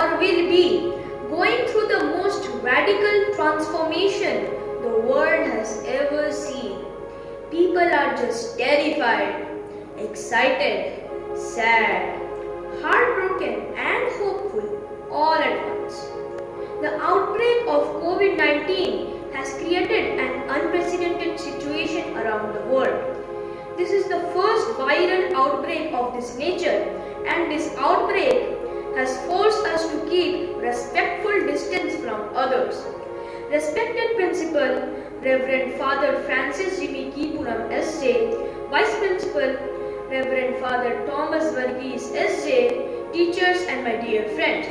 or will be going through the most radical transformation the world has ever seen. People are just terrified, excited, sad, heartbroken and hopeful all at once. The outbreak of COVID-19 has created an unprecedented situation around the world. This is the first viral outbreak of this nature, and this outbreak has forced us to keep respectful distance from others. Respected Principal Reverend Father Francis Jimmy Keepuram S.J., Vice Principal Reverend Father Thomas Varghese S.J., teachers and my dear friends.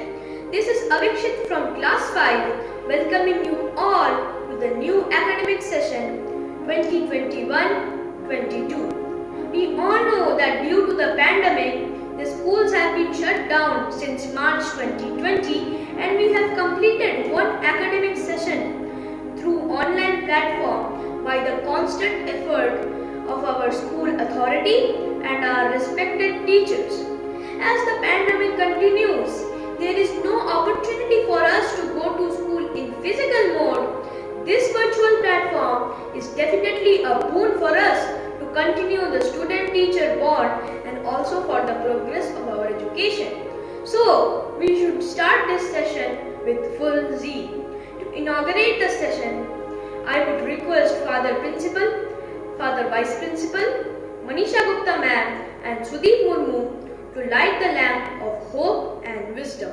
This is Avikshit from Class 5 welcoming you all to the new academic session 2021-22. We all know that due to the pandemic, the schools have been shut down since March 2020 and we have completed one academic session through online platform by the constant effort of our school authority and our respected teachers. As the pandemic continues, there is no opportunity for us to go to school in physical mode. This virtual platform is definitely a boon for us to continue the student-teacher bond and also for the progress of our education. So, we should start this session with full zeal. To inaugurate the session, I would request Father Principal, Father Vice Principal, Manisha Gupta ma'am and Sudip Murmu to light the lamp of hope and wisdom.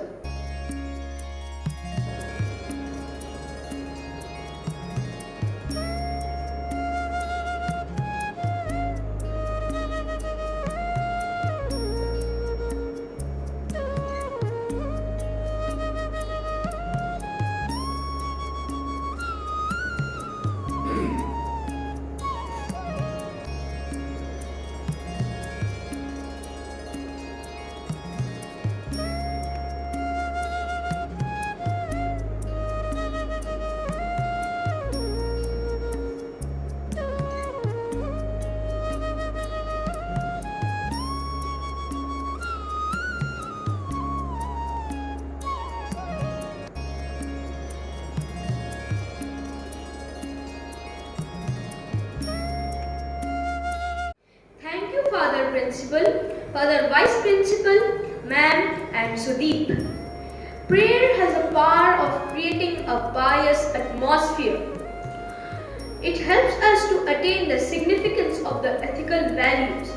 Father Principal, Father Vice Principal, Ma'am and Sudip. Prayer has a power of creating a pious atmosphere. It helps us to attain the significance of the ethical values.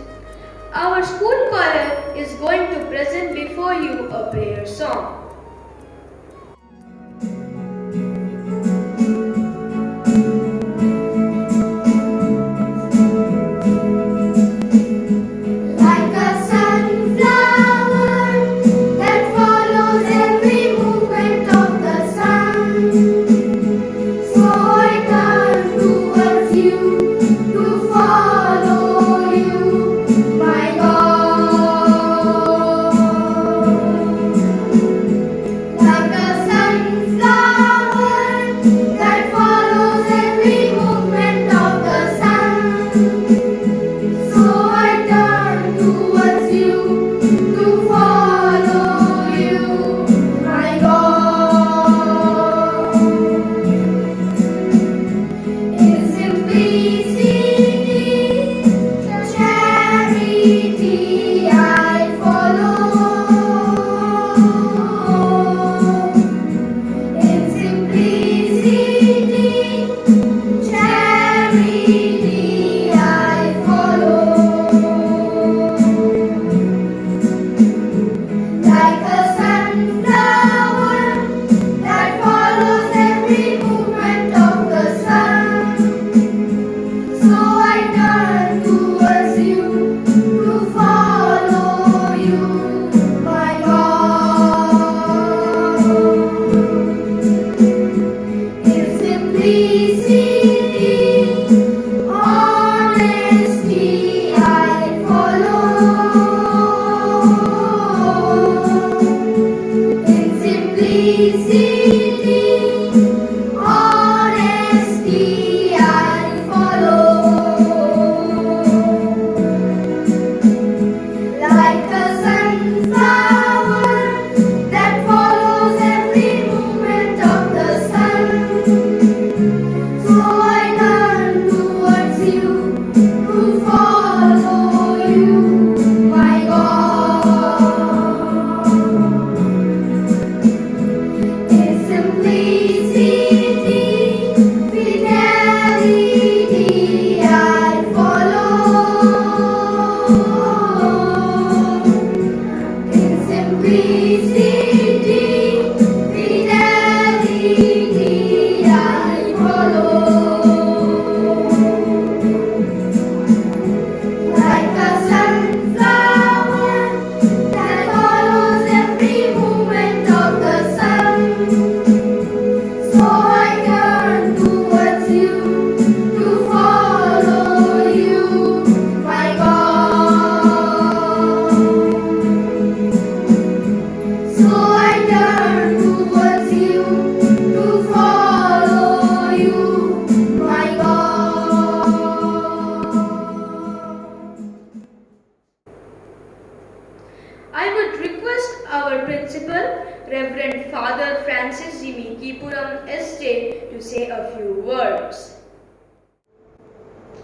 Our school choir is going to present before you a prayer song. You, my God.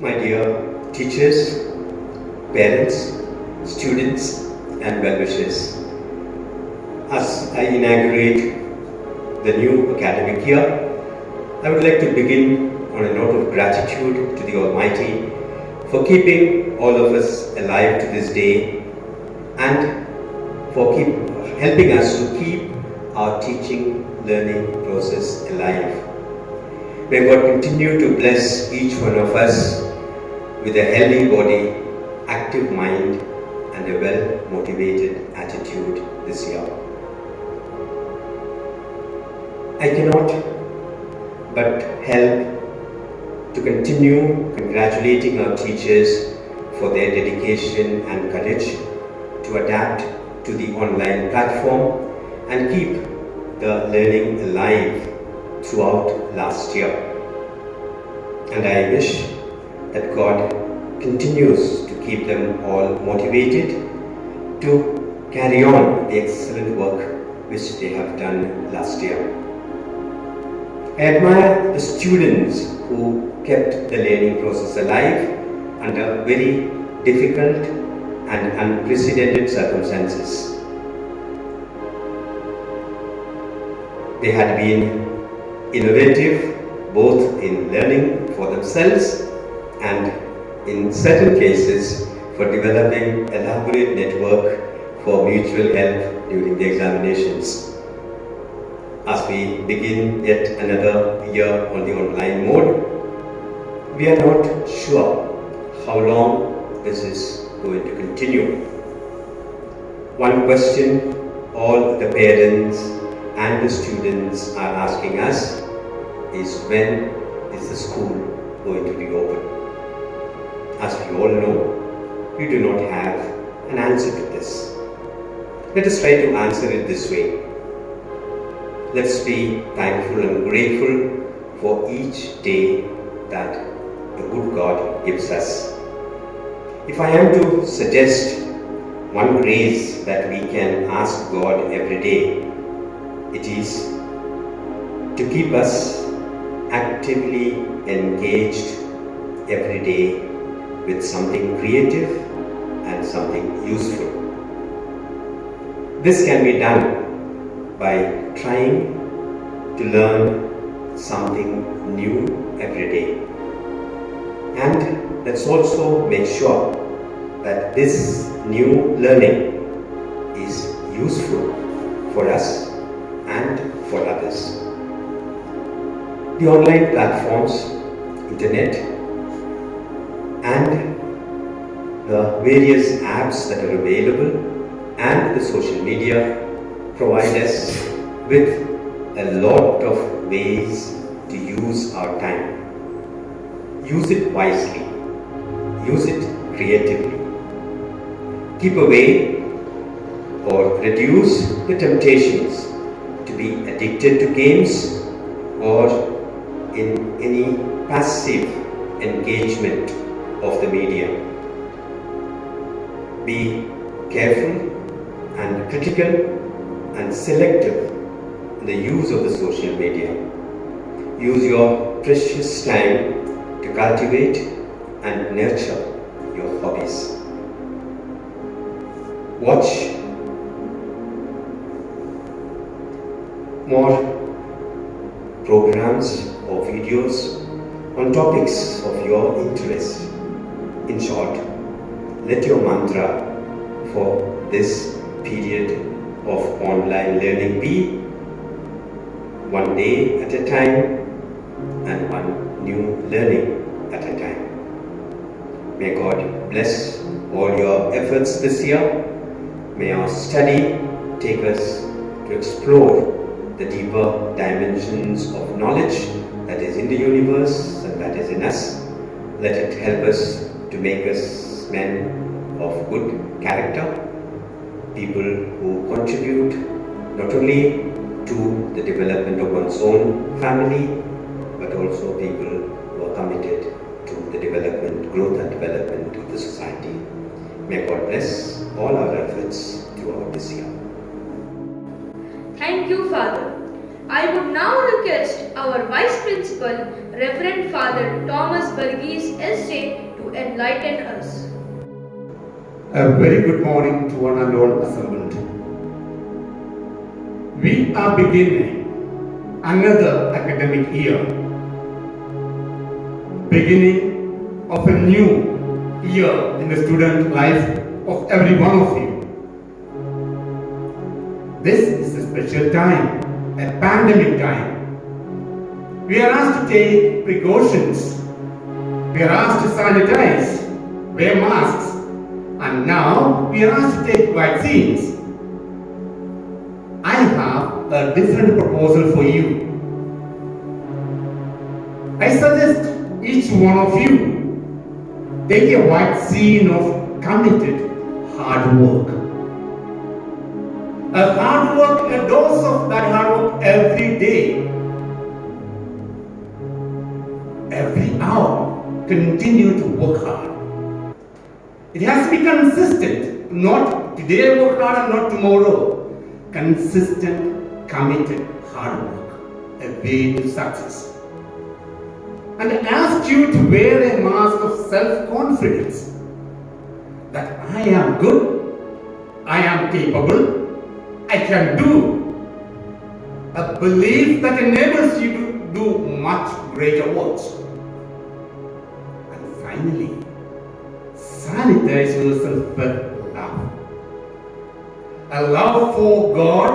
My dear teachers, parents, students and well-wishers, as I inaugurate the new academic year, I would like to begin on a note of gratitude to the Almighty for keeping all of us alive to this day and for helping us to keep our teaching learning process alive. May God continue to bless each one of us with a healthy body, active mind and a well-motivated attitude this year. I cannot but help to continue congratulating our teachers for their dedication and courage to adapt to the online platform and keep the learning alive throughout last year. And I wish that God continues to keep them all motivated to carry on the excellent work which they have done last year. I admire the students who kept the learning process alive under very difficult and unprecedented circumstances. They had been innovative both in learning for themselves and in certain cases for developing elaborate network for mutual help during the examinations. As we begin yet another year on the online mode, we are not sure how long this is going to continue. One question all the parents and the students are asking us is, when is the school going to be open? As we all know, we do not have an answer to this. Let us try to answer it this way. Let's be thankful and grateful for each day that the good God gives us. If I am to suggest one grace that we can ask God every day, it is to keep us actively engaged every day with something creative and something useful. This can be done by trying to learn something new every day. And let's also make sure that this new learning is useful for us and for others. The online platforms, internet, and the various apps that are available and the social media provide us with a lot of ways to use our time. Use it wisely. Use it creatively. Keep away or reduce the temptations to be addicted to games or in any passive engagement of the media. Be careful and critical and selective in the use of the social media. Use your precious time to cultivate and nurture your hobbies. Watch more programs or videos on topics of your interest. In short, let your mantra for this period of online learning be one day at a time and one new learning at a time. May God bless all your efforts this year. May our study take us to explore the deeper dimensions of knowledge that is in the universe and that is in us. Let it help us to make us men of good character, people who contribute not only to the development of one's own family, but also people who are committed to the development, growth and development of the society. May God bless all our efforts throughout this year. Thank you, Father. I would now request our Vice Principal, Reverend Father Thomas Varghese SJ to enlighten us. A very good morning to one and all assembled. We are beginning another academic year, beginning of a new year in the student life of every one of you. This is a special time, a pandemic time. We are asked to take precautions. We are asked to sanitize, wear masks, and now we are asked to take vaccines. I have a different proposal for you. I suggest each one of you take a vaccine of committed hard work. A hard work, a dose of that hard work every day. Every hour, continue to work hard. It has to be consistent, not today I work hard and not tomorrow. Consistent, committed hard work, a way to success. And I ask you to wear a mask of self-confidence that I am good, I am capable, I can do. A belief that enables you to do much greater works. And finally, sanitize yourself with love. A love for God,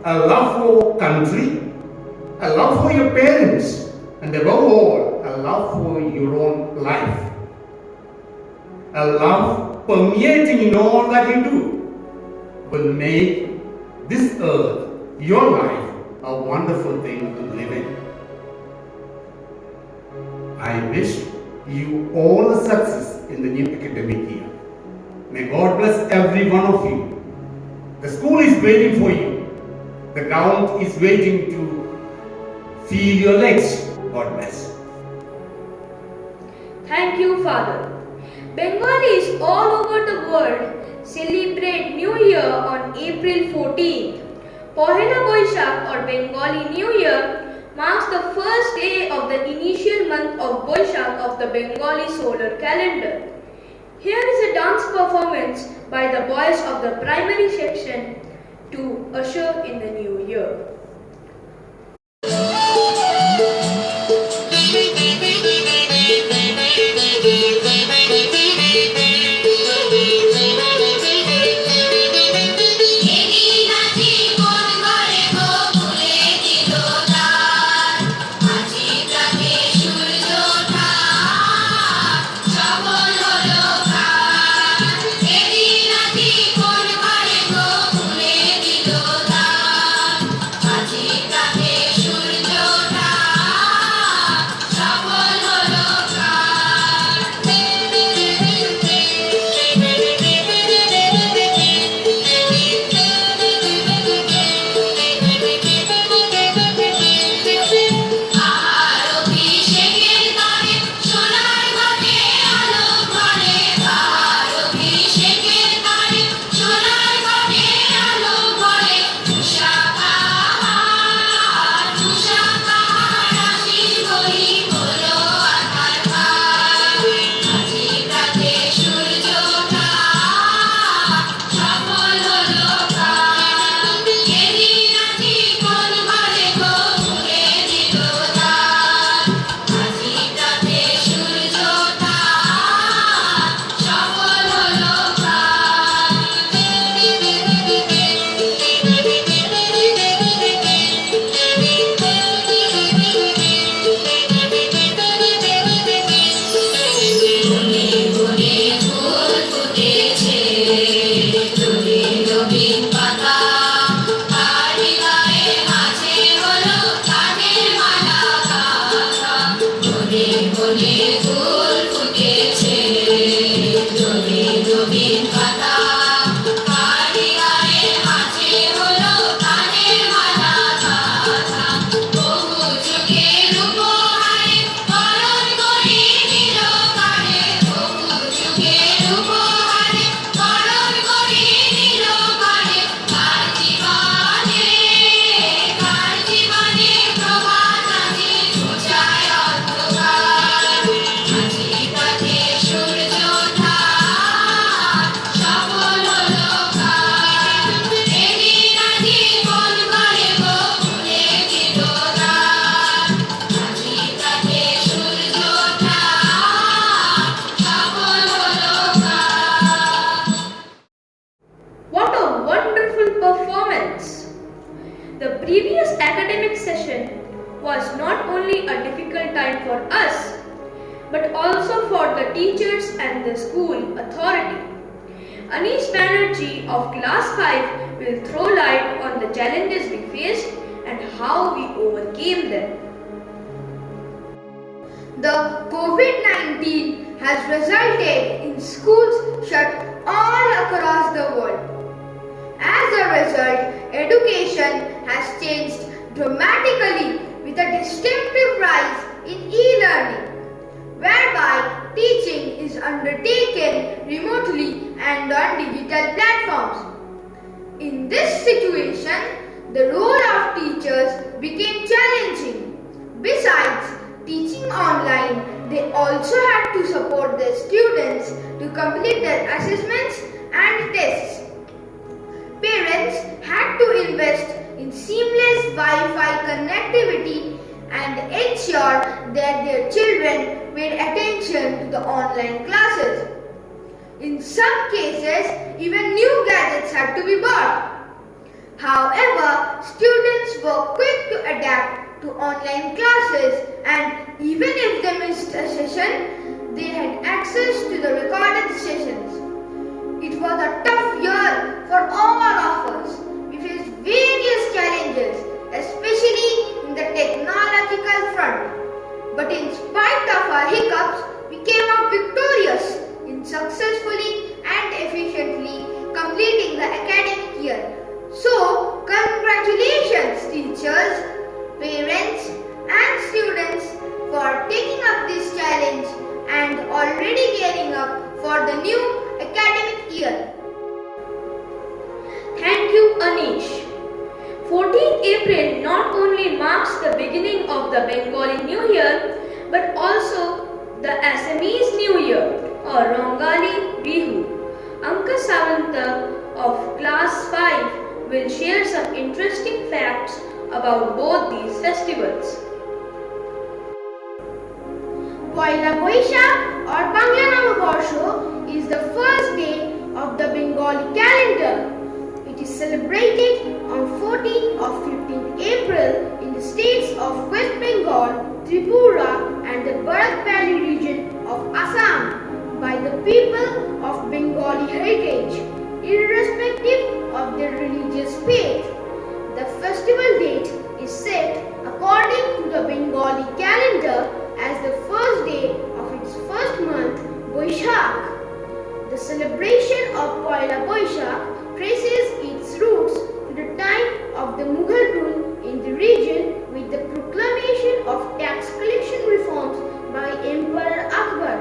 a love for country, a love for your parents, and above all, a love for your own life. A love permeating in all that you do will make this earth, your life, a wonderful thing to live in. I wish you all the success in the new academic year. May God bless every one of you. The school is waiting for you. The ground is waiting to feel your legs. God bless. Thank you, Father. Bengalis all over the world celebrate New Year on April 14th. Pohela Boishakh or Bengali New Year marks the first day of the initial month of Boishakh of the Bengali solar calendar. Here is a dance performance by the boys of the primary section to usher in the new year. but also for the teachers and the school authority. Anish Banerjee of Class 5 will throw light on the challenges we faced and how we overcame them. The COVID-19 has resulted in schools shut all across the world. As a result, education has changed dramatically with a distinctive rise in e-learning, whereby teaching is undertaken remotely and on digital platforms. In this situation, the role of teachers became challenging. Besides teaching online, they also had to support their students to complete their assessments and tests. Parents had to invest in seamless Wi-Fi connectivity and ensure that their children paid attention to the online classes. In some cases, even new gadgets had to be bought. However, students were quick to adapt to online classes, and even if they missed a session, they had access to the recorded sessions. It was a tough year for all of us. We faced various challenges, especially in the technological front. But in spite of our hiccups, we came out victorious in successfully and efficiently completing the academic year. So, congratulations teachers, parents and students for taking up this challenge and already gearing up for the new academic year. Thank you, Anish. 14th April not only marks the beginning of the Bengali New Year, but also the Assamese New Year or Rongali Bihu. Moumita Samanta of Class 5 will share some interesting facts about both these festivals. Poila Boishakh or Bangla Navabarsho is the first day of the Bengali calendar. It is celebrated on 14th or 15th April in the states of West Bengal, Tripura and the Barak Valley region of Assam by the people of Bengali heritage, irrespective of their religious faith. The festival date is set according to the Bengali calendar as the first day of its first month, Boishakh. The celebration of Poila Boishakh traces its roots to the time of the Mughal rule in the region with the proclamation of tax collection reforms by Emperor Akbar.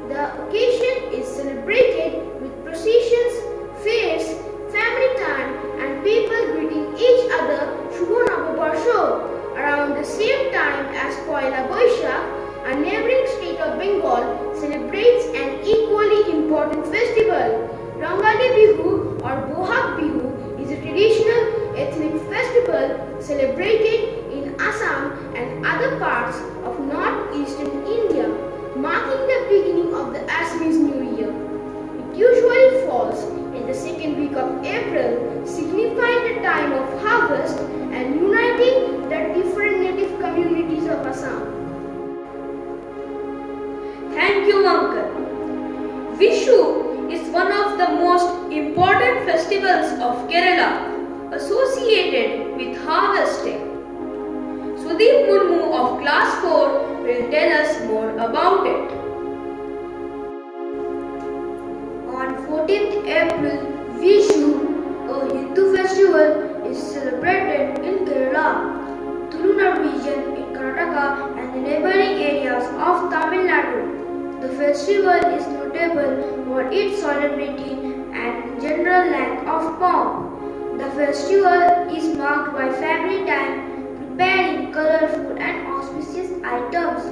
The occasion is celebrated with processions, fairs, family time and people greeting each other Shubho Navabarsho. Around the same time as Poila Boishakh, a neighbouring state of Bengal celebrates an equally important festival. Rongali Bihu or Bohag Bihu is a traditional ethnic festival celebrated in Assam and other parts of northeastern India, marking the beginning of the Assamese New Year. It usually falls in the second week of April, signifying the time of harvest and uniting the different native communities of Assam. Thank you, Ankan. Vishu is one of the most important festivals of Kerala associated with harvesting. Sudip Murmu of Class 4 will tell us more about it. On 14th April, Vishu, a Hindu festival, is celebrated in Kerala, Tulunadu region in Karnataka and the neighbouring areas of Tamil Nadu. The festival is notable for its solemnity and general lack of pomp. The festival is marked by family time, preparing colourful and auspicious items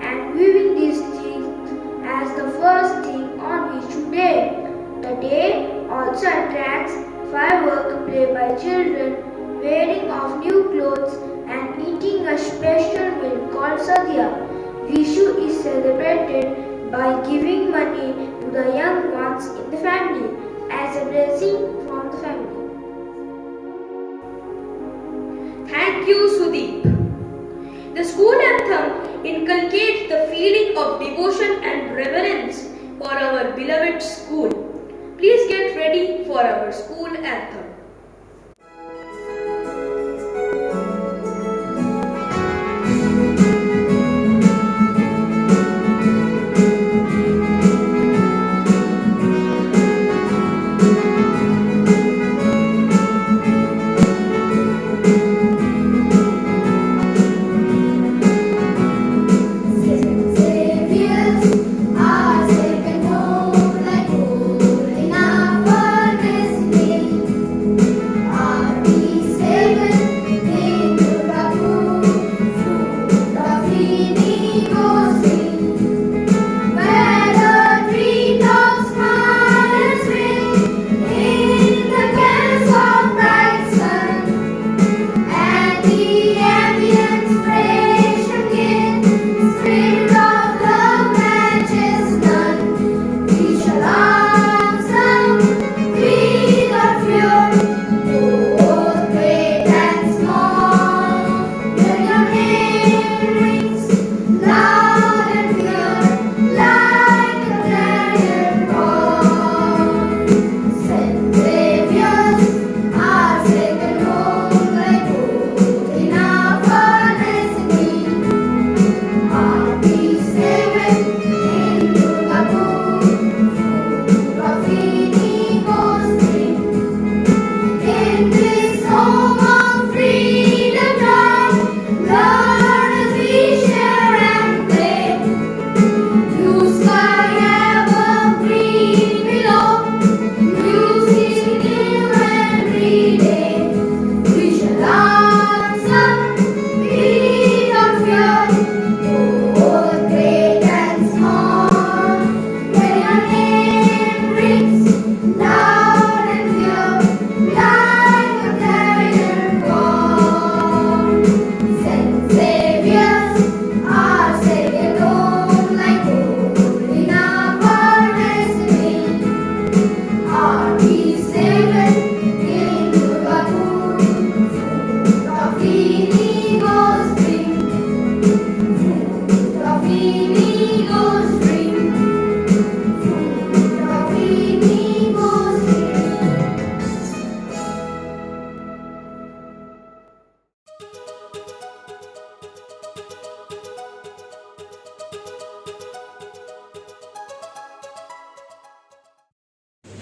and viewing these things as the first thing on Vishu Day. The day also attracts firework play by children, wearing of new clothes and eating a special meal called Sadhya. Vishu is celebrated by giving money to the young ones in the family as a blessing from the family. Thank you, Sudip. The school anthem inculcates the feeling of of devotion and reverence for our beloved school. Please get ready for our school anthem.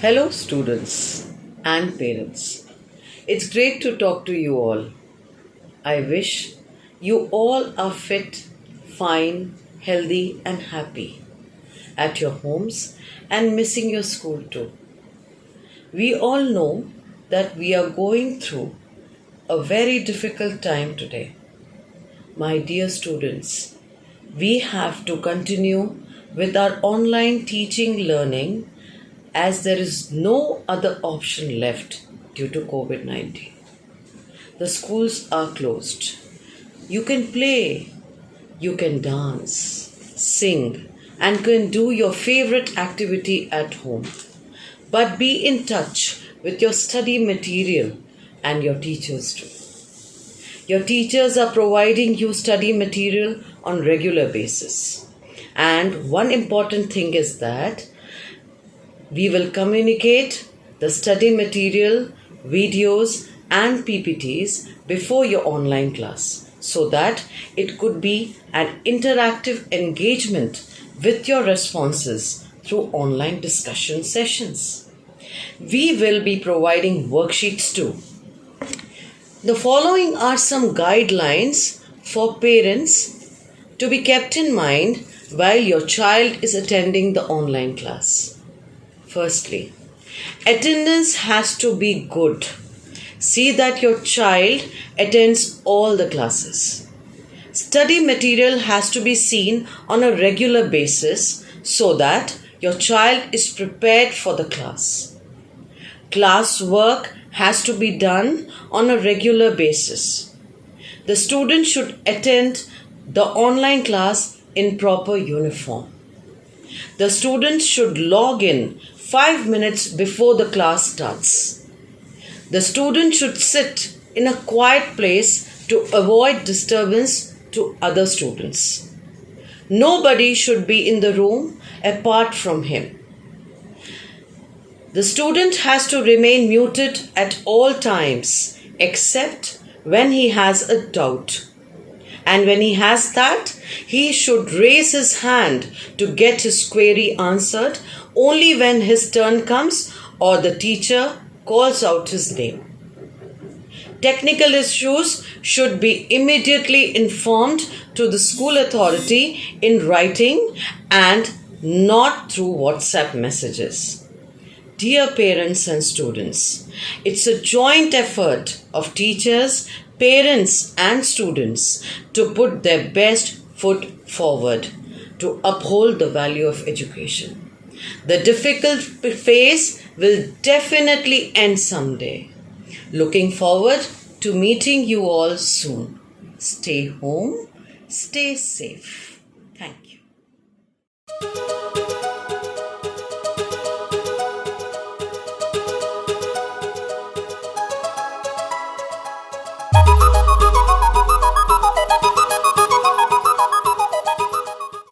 Hello students and parents. It's great to talk to you all. I wish you all are fit, fine, healthy and happy at your homes and missing your school too. We all know that we are going through a very difficult time today. My dear students, we have to continue with our online teaching learning as there is no other option left due to COVID-19. The schools are closed. You can play, you can dance, sing, and can do your favorite activity at home. But be in touch with your study material and your teachers too. Your teachers are providing you study material on regular basis. And one important thing is that we will communicate the study material, videos and PPTs before your online class so that it could be an interactive engagement with your responses through online discussion sessions. We will be providing worksheets too. The following are some guidelines for parents to be kept in mind while your child is attending the online class. Firstly, attendance has to be good. See that your child attends all the classes. Study material has to be seen on a regular basis so that your child is prepared for the class. Class work has to be done on a regular basis. The student should attend the online class in proper uniform. The student should log in 5 minutes before the class starts. The student should sit in a quiet place to avoid disturbance to other students. Nobody should be in the room apart from him. The student has to remain muted at all times except when he has a doubt. And when he has that, he should raise his hand to get his query answered only when his turn comes or the teacher calls out his name. Technical issues should be immediately informed to the school authority in writing and not through WhatsApp messages. Dear parents and students, it's a joint effort of teachers, parents and students to put their best foot forward to uphold the value of education. The difficult phase will definitely end someday. Looking forward to meeting you all soon. Stay home, stay safe.